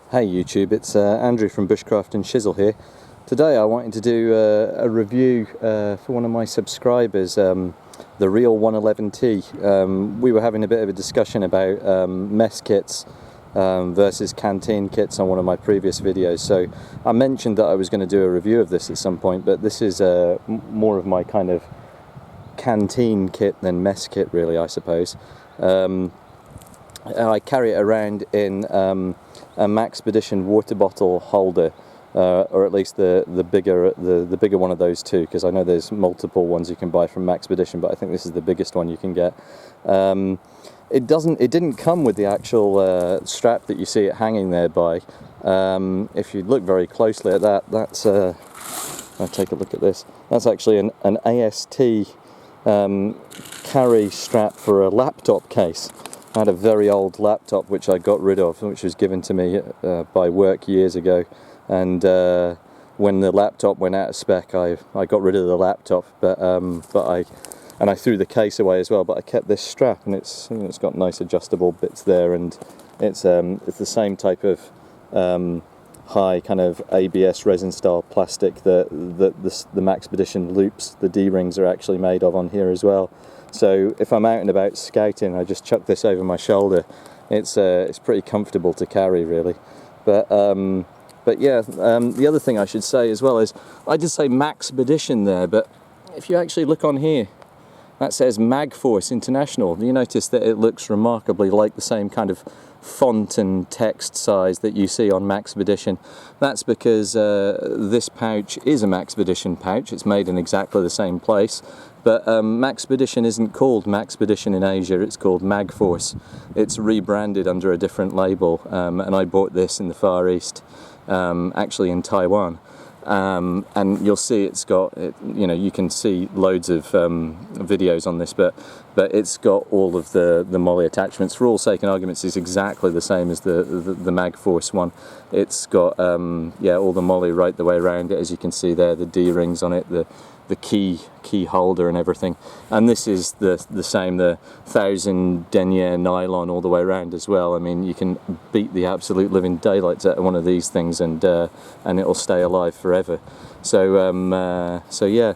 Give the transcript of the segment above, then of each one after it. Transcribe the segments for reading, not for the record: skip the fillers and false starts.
Hey YouTube, it's Andrew from Bushcraft and Chisel here. Today I wanted to do a review for one of my subscribers, the Real 111T. We were having a bit of a discussion about mess kits versus canteen kits on one of my previous videos, so I mentioned that I was going to do a review of this at some point, but this is more of my kind of canteen kit than mess kit really, I suppose. I carry it around in a Magforce water bottle holder, or at least the bigger one of those two, because I know there's multiple ones you can buy from Magforce, but I think this is the biggest one you can get. It didn't come with the actual strap that you see it hanging there by. If you look very closely at that, that's I'll take a look at this. That's actually an AST carry strap for a laptop case. I had a very old laptop which I got rid of, which was given to me by work years ago, and when the laptop went out of spec, I got rid of the laptop, but I threw the case away as well. But I kept this strap, and it's got nice adjustable bits there, and it's the same type of high kind of ABS resin style plastic that the Magforce loops, the D-rings, are actually made of on here as well. So if I'm out and about scouting, I just chuck this over my shoulder. It's pretty comfortable to carry, really. But yeah, the other thing I should say as well is, I did say Magforce there, but if you actually look on here, that says Magforce International. You notice that it looks remarkably like the same kind of font and text size that you see on Magforce. That's because this pouch is a Magforce pouch. It's made in exactly the same place, but Magforce isn't called Magforce in Asia, it's called Magforce. It's rebranded under a different label, and I bought this in the Far East, actually in Taiwan. And you'll see it's got, you can see loads of videos on this, but it's got all of the MOLLE attachments. For all sake and arguments, it's exactly the same as the Magforce one. It's got yeah, all the MOLLE right the way around it, as you can see there, the D-rings on it, the key holder and everything. And this is the same, the 1000 denier nylon all the way around as well. I mean, you can beat the absolute living daylights out of one of these things, and it'll stay alive forever. So so yeah,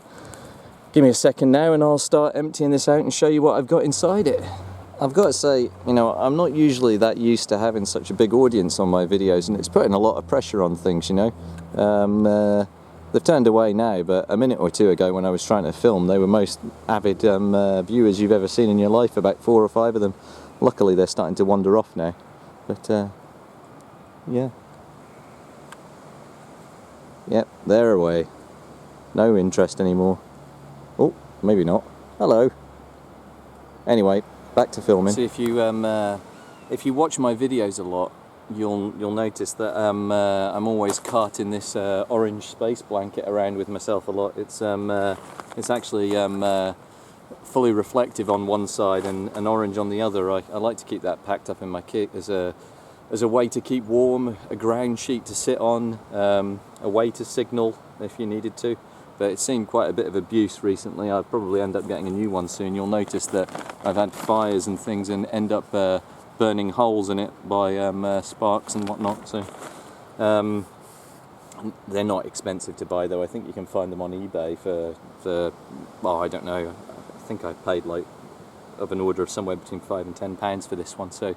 give me a second now and I'll start emptying this out and show you what I've got inside it. I've got to say, I'm not usually that used to having such a big audience on my videos, and it's putting a lot of pressure on things, They've turned away now, but a minute or two ago when I was trying to film, they were most avid viewers you've ever seen in your life, about 4 or 5 of them. Luckily they're starting to wander off now, but yeah. Yep, they're away. No interest anymore. Oh, maybe not. Hello. Anyway, back to filming. See, if you watch my videos a lot, you'll notice that I'm always carting this orange space blanket around with myself a lot. It's actually fully reflective on one side and orange on the other. I like to keep that packed up in my kit as a way to keep warm, a ground sheet to sit on, a way to signal if you needed to. But it's seen quite a bit of abuse recently. I'll probably end up getting a new one soon. You'll notice that I've had fires and things and end up burning holes in it by sparks and whatnot. So they're not expensive to buy, though. I think you can find them on eBay for well, I don't know, I think I paid like of an order of somewhere between £5 and £10 for this one. So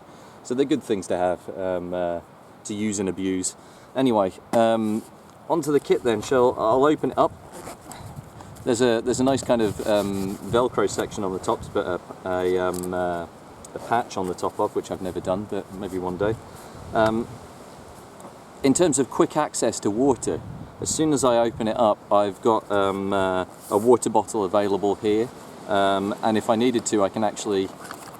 they're good things to have, to use and abuse. Anyway, onto the kit then. I'll open it up. There's a nice kind of Velcro section on the top to put a patch on the top of, which I've never done, but maybe one day. In terms of quick access to water, as soon as I open it up, I've got a water bottle available here, and if I needed to, I can actually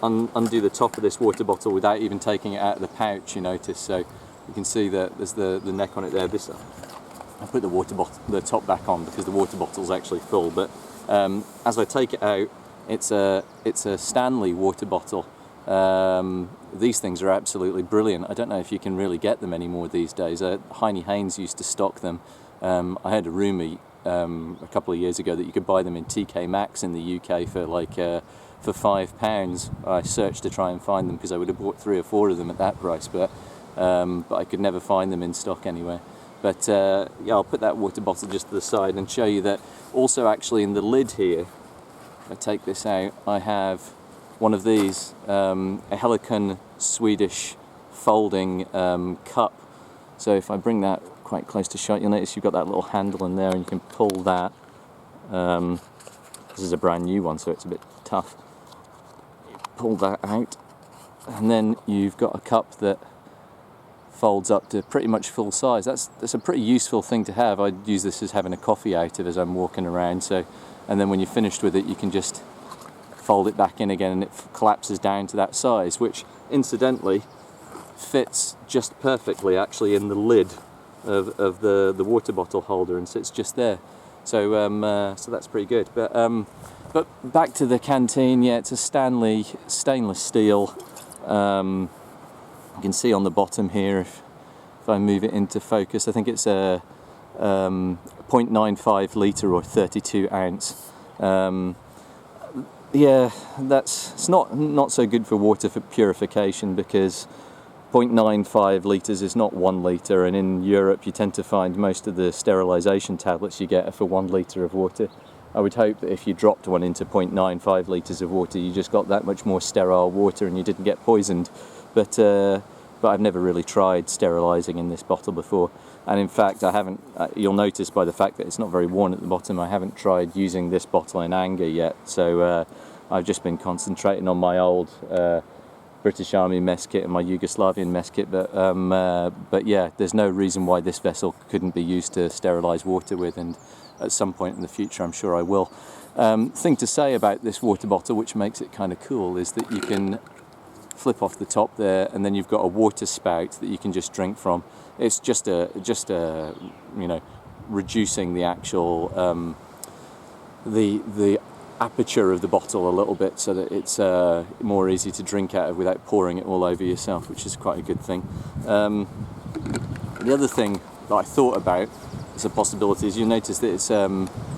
undo the top of this water bottle without even taking it out of the pouch, you notice. So you can see that there's the neck on it there. I put the top back on because the water bottle's actually full, but as I take it out, it's a Stanley water bottle. These things are absolutely brilliant. I don't know if you can really get them anymore these days. Heine Haynes used to stock them. I had a rumour a couple of years ago that you could buy them in TK Maxx in the UK for like for £5. I searched to try and find them because I would have bought 3 or 4 of them at that price, but but I could never find them in stock anywhere. But yeah, I'll put that water bottle just to the side and show you that also actually in the lid here, if I take this out, I have one of these, a Helican Swedish folding cup. So if I bring that quite close to shot, you'll notice you've got that little handle in there and you can pull that. This is a brand new one, so it's a bit tough. You pull that out and then you've got a cup that folds up to pretty much full size. That's a pretty useful thing to have. I'd use this as having a coffee out of as I'm walking around. So, and then when you're finished with it, you can just fold it back in again and it collapses down to that size, which incidentally fits just perfectly actually in the lid of the water bottle holder and sits just there. So so that's pretty good. But back to the canteen. Yeah, it's a Stanley stainless steel. You can see on the bottom here, if I move it into focus, I think it's a 0.95 litre or 32 ounce. Yeah, it's not so good for water for purification, because 0.95 litres is not 1 litre, and in Europe you tend to find most of the sterilisation tablets you get are for 1 litre of water. I would hope that if you dropped one into 0.95 litres of water, you just got that much more sterile water and you didn't get poisoned. But I've never really tried sterilising in this bottle before, and in fact I haven't. You'll notice by the fact that it's not very worn at the bottom, I haven't tried using this bottle in anger yet. So I've just been concentrating on my old British Army mess kit and my Yugoslavian mess kit. But yeah, there's no reason why this vessel couldn't be used to sterilise water with, and at some point in the future I'm sure I will. Thing to say about this water bottle, which makes it kind of cool, is that you can flip off the top there, and then you've got a water spout that you can just drink from. It's just a you know, reducing the actual the aperture of the bottle a little bit so that it's more easy to drink out of without pouring it all over yourself, which is quite a good thing. The other thing that I thought about as a possibility is, you notice that it's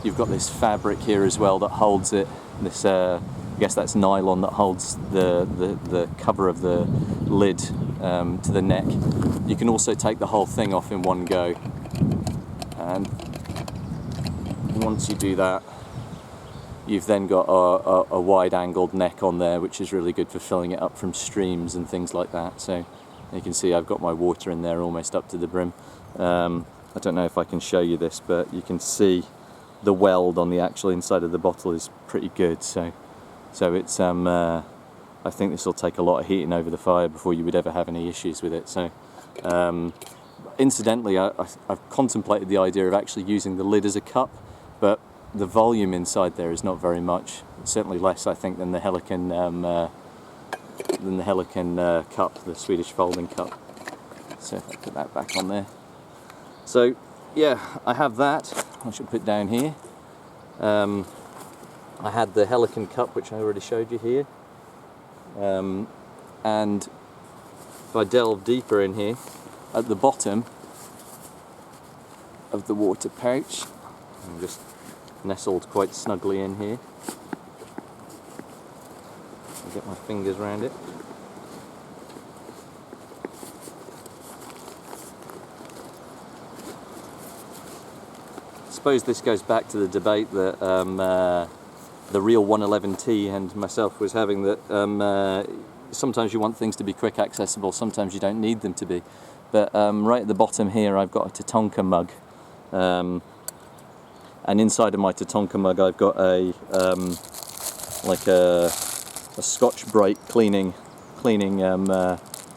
you've got this fabric here as well that holds it. This I guess that's nylon that holds the cover of the lid to the neck. You can also take the whole thing off in one go, and once you do that, you've then got a wide-angled neck on there, which is really good for filling it up from streams and things like that. So you can see I've got my water in there almost up to the brim. I don't know if I can show you this, but you can see the weld on the actual inside of the bottle is pretty good. So it's I think this will take a lot of heating over the fire before you would ever have any issues with it. So incidentally, I've contemplated the idea of actually using the lid as a cup, but the volume inside there is not very much. It's certainly less, I think, than the Helican cup, the Swedish folding cup. So if I put that back on there. So yeah, I have that. I should put down here. I had the Helican cup, which I already showed you here. And if I delve deeper in here, at the bottom of the water pouch, I'm just nestled quite snugly in here. I'll get my fingers around it. I suppose this goes back to the debate that the real 111T and myself was having, that sometimes you want things to be quick accessible, sometimes you don't need them to be. But right at the bottom here I've got a Tatonka mug, and inside of my Tatonka mug I've got a like a Scotch-Brite cleaning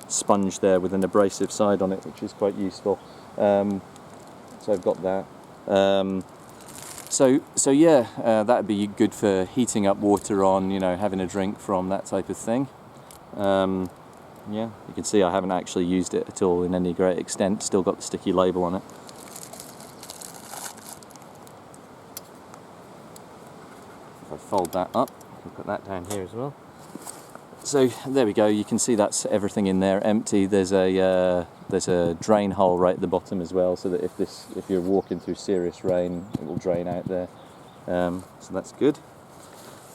sponge there with an abrasive side on it, which is quite useful. So I've got that. So yeah, that'd be good for heating up water on, you know, having a drink from, that type of thing. Yeah, you can see I haven't actually used it at all in any great extent, still got the sticky label on it. If I fold that up, I can put that down here as well. So there we go, you can see that's everything in there empty. There's a drain hole right at the bottom as well, so that if you're walking through serious rain, it will drain out there. So that's good.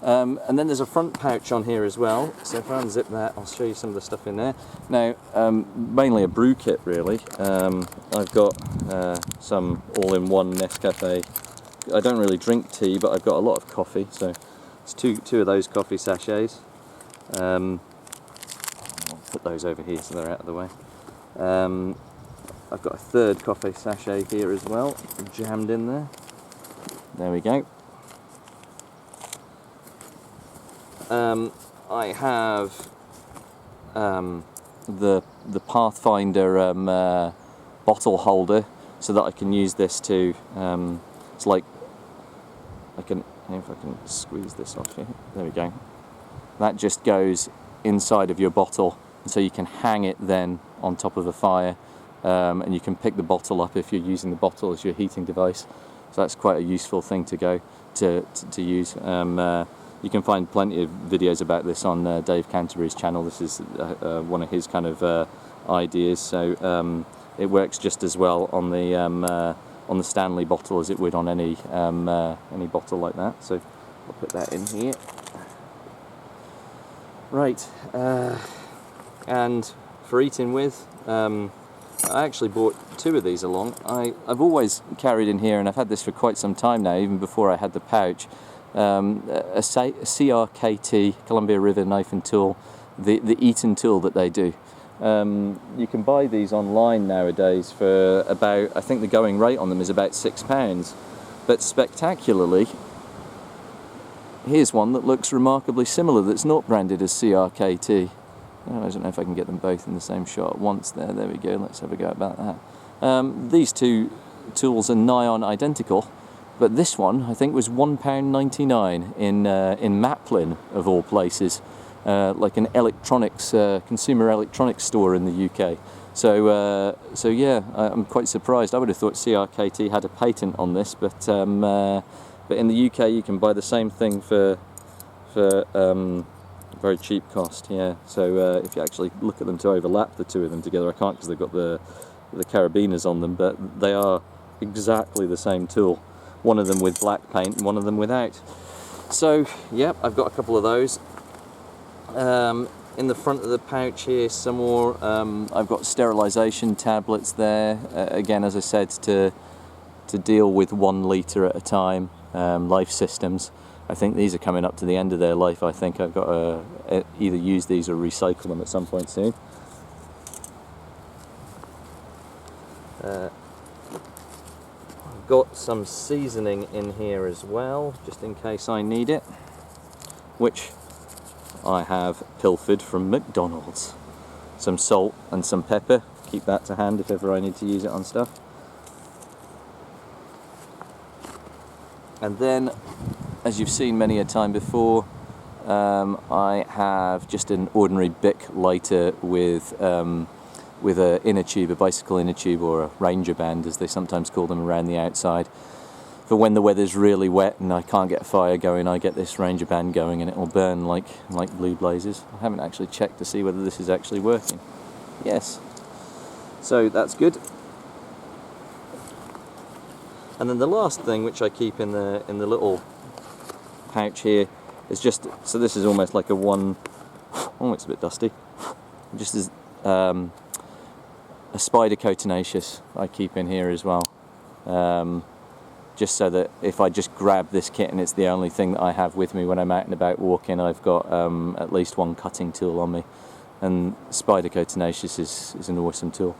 And then there's a front pouch on here as well, so if I unzip that I'll show you some of the stuff in there. Now, mainly a brew kit really. I've got some all-in-one Nescafe. I don't really drink tea, but I've got a lot of coffee, so it's two of those coffee sachets. I'll put those over here so they're out of the way. I've got a third coffee sachet here as well, jammed in there. There we go. I have the Pathfinder bottle holder, so that I can use this to. It's like if I can squeeze this off here. There we go. That just goes inside of your bottle, and so you can hang it then on top of a fire, and you can pick the bottle up if you're using the bottle as your heating device. So that's quite a useful thing to use. You can find plenty of videos about this on Dave Canterbury's channel. This is one of his kind of ideas. So it works just as well on the Stanley bottle as it would on any bottle like that. So I'll put that in here. Right, and for eating with, I actually bought two of these along. I've always carried in here, and I've had this for quite some time now, even before I had the pouch, a CRKT, Columbia River Knife and Tool, the Eaton tool that they do. You can buy these online nowadays for about, I think the going rate on them is about £6, but spectacularly, here's one that looks remarkably similar that's not branded as CRKT. Oh, I don't know if I can get them both in the same shot at once there. There we go, let's have a go about that. These two tools are nigh on identical, but this one I think was £1.99 in Maplin of all places, like an electronics consumer electronics store in the UK. So yeah, I'm quite surprised. I would have thought CRKT had a patent on this, but in the UK you can buy the same thing for very cheap cost. Yeah. So if you actually look at them to overlap the two of them together, I can't because they've got the carabiners on them, but they are exactly the same tool. One of them with black paint and one of them without. So yep, I've got a couple of those. In the front of the pouch here, some more. I've got sterilisation tablets there. Again, as I said, to deal with 1 litre at a time. Life Systems. I think these are coming up to the end of their life. I think I've got to either use these or recycle them at some point soon. I've got some seasoning in here as well, just in case I need it, which I have pilfered from McDonald's. Some salt and some pepper, keep that to hand if ever I need to use it on stuff. And then, as you've seen many a time before, I have just an ordinary Bic lighter with a inner tube, a bicycle inner tube, or a ranger band as they sometimes call them, around the outside. For when the weather's really wet and I can't get a fire going, I get this ranger band going and it will burn like blue blazes. I haven't actually checked to see whether this is actually working. Yes. So that's good. And then the last thing, which I keep in the little pouch here, is just, so this is almost like a one, oh, it's a bit dusty, just as a spider cotoneaceous I keep in here as well, just so that if I just grab this kit and it's the only thing that I have with me when I'm out and about walking, I've got at least one cutting tool on me. And spider cotoneaceous is an awesome tool.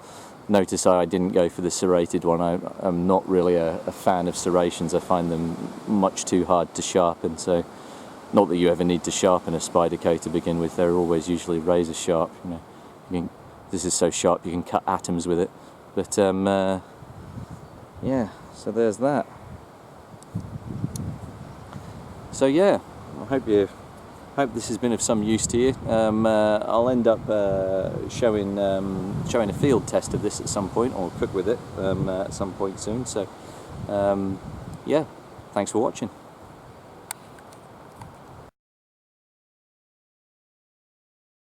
Notice I didn't go for the serrated one. I'm not really a fan of serrations. I find them much too hard to sharpen. So, not that you ever need to sharpen a Spyderco to begin with. They're always usually razor sharp. You know, this is so sharp you can cut atoms with it. But yeah. So there's that. So yeah, I hope this has been of some use to you. I'll end up showing a field test of this at some point, or cook with it at some point soon. So yeah, thanks for watching.